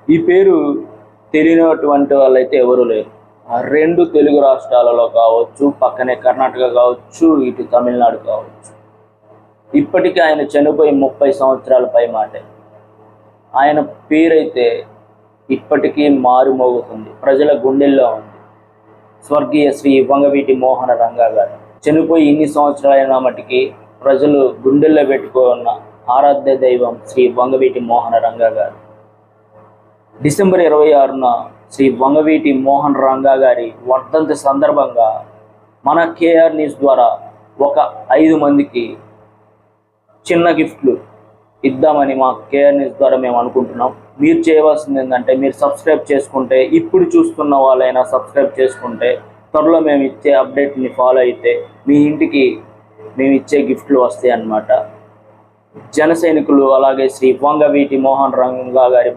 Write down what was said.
ఈ పేరు తెలియనటువంటి వాళ్ళైతే ఎవరు లేరు. రెండు తెలుగు రాష్ట్రాలలో కావచ్చు, పక్కనే కర్ణాటక కావచ్చు, ఇటు తమిళనాడు కావచ్చు. ఇప్పటికీ ఆయన చనిపోయి 30 సంవత్సరాల పై మాటే. ఆయన పేరైతే ఇప్పటికీ మారుమోగుతుంది, ప్రజల గుండెల్లో ఉంది. స్వర్గీయ శ్రీ వంగవీటి మోహన రంగా గారు చనిపోయి ఇన్ని సంవత్సరాలైన మటుకి ప్రజలు గుండెల్లో పెట్టుకున్న ఆరాధ్య దైవం శ్రీ వంగవీటి మోహన రంగా గారు. డిసెంబర్ 26న శ్రీ వంగవీటి మోహన్ రంగా గారి వర్ధంతి సందర్భంగా మన కేఆర్ న్యూస్ ద్వారా ఒక 5 మందికి చిన్న గిఫ్ట్లు ఇద్దామని మా కేఆర్ న్యూస్ ద్వారా మేము అనుకుంటున్నాం. మీరు చేయవలసింది ఏంటంటే, మీరు సబ్స్క్రైబ్ చేసుకుంటే, ఇప్పుడు చూస్తున్న వాళ్ళైనా సబ్స్క్రైబ్ చేసుకుంటే, త్వరలో మేము ఇచ్చే అప్డేట్ని ఫాలో అయితే మీ ఇంటికి మేము ఇచ్చే గిఫ్ట్లు వస్తాయి అన్నమాట. జన సైనికులు అలాగే శ్రీ వంగవీటి మోహన్ రంగా గారి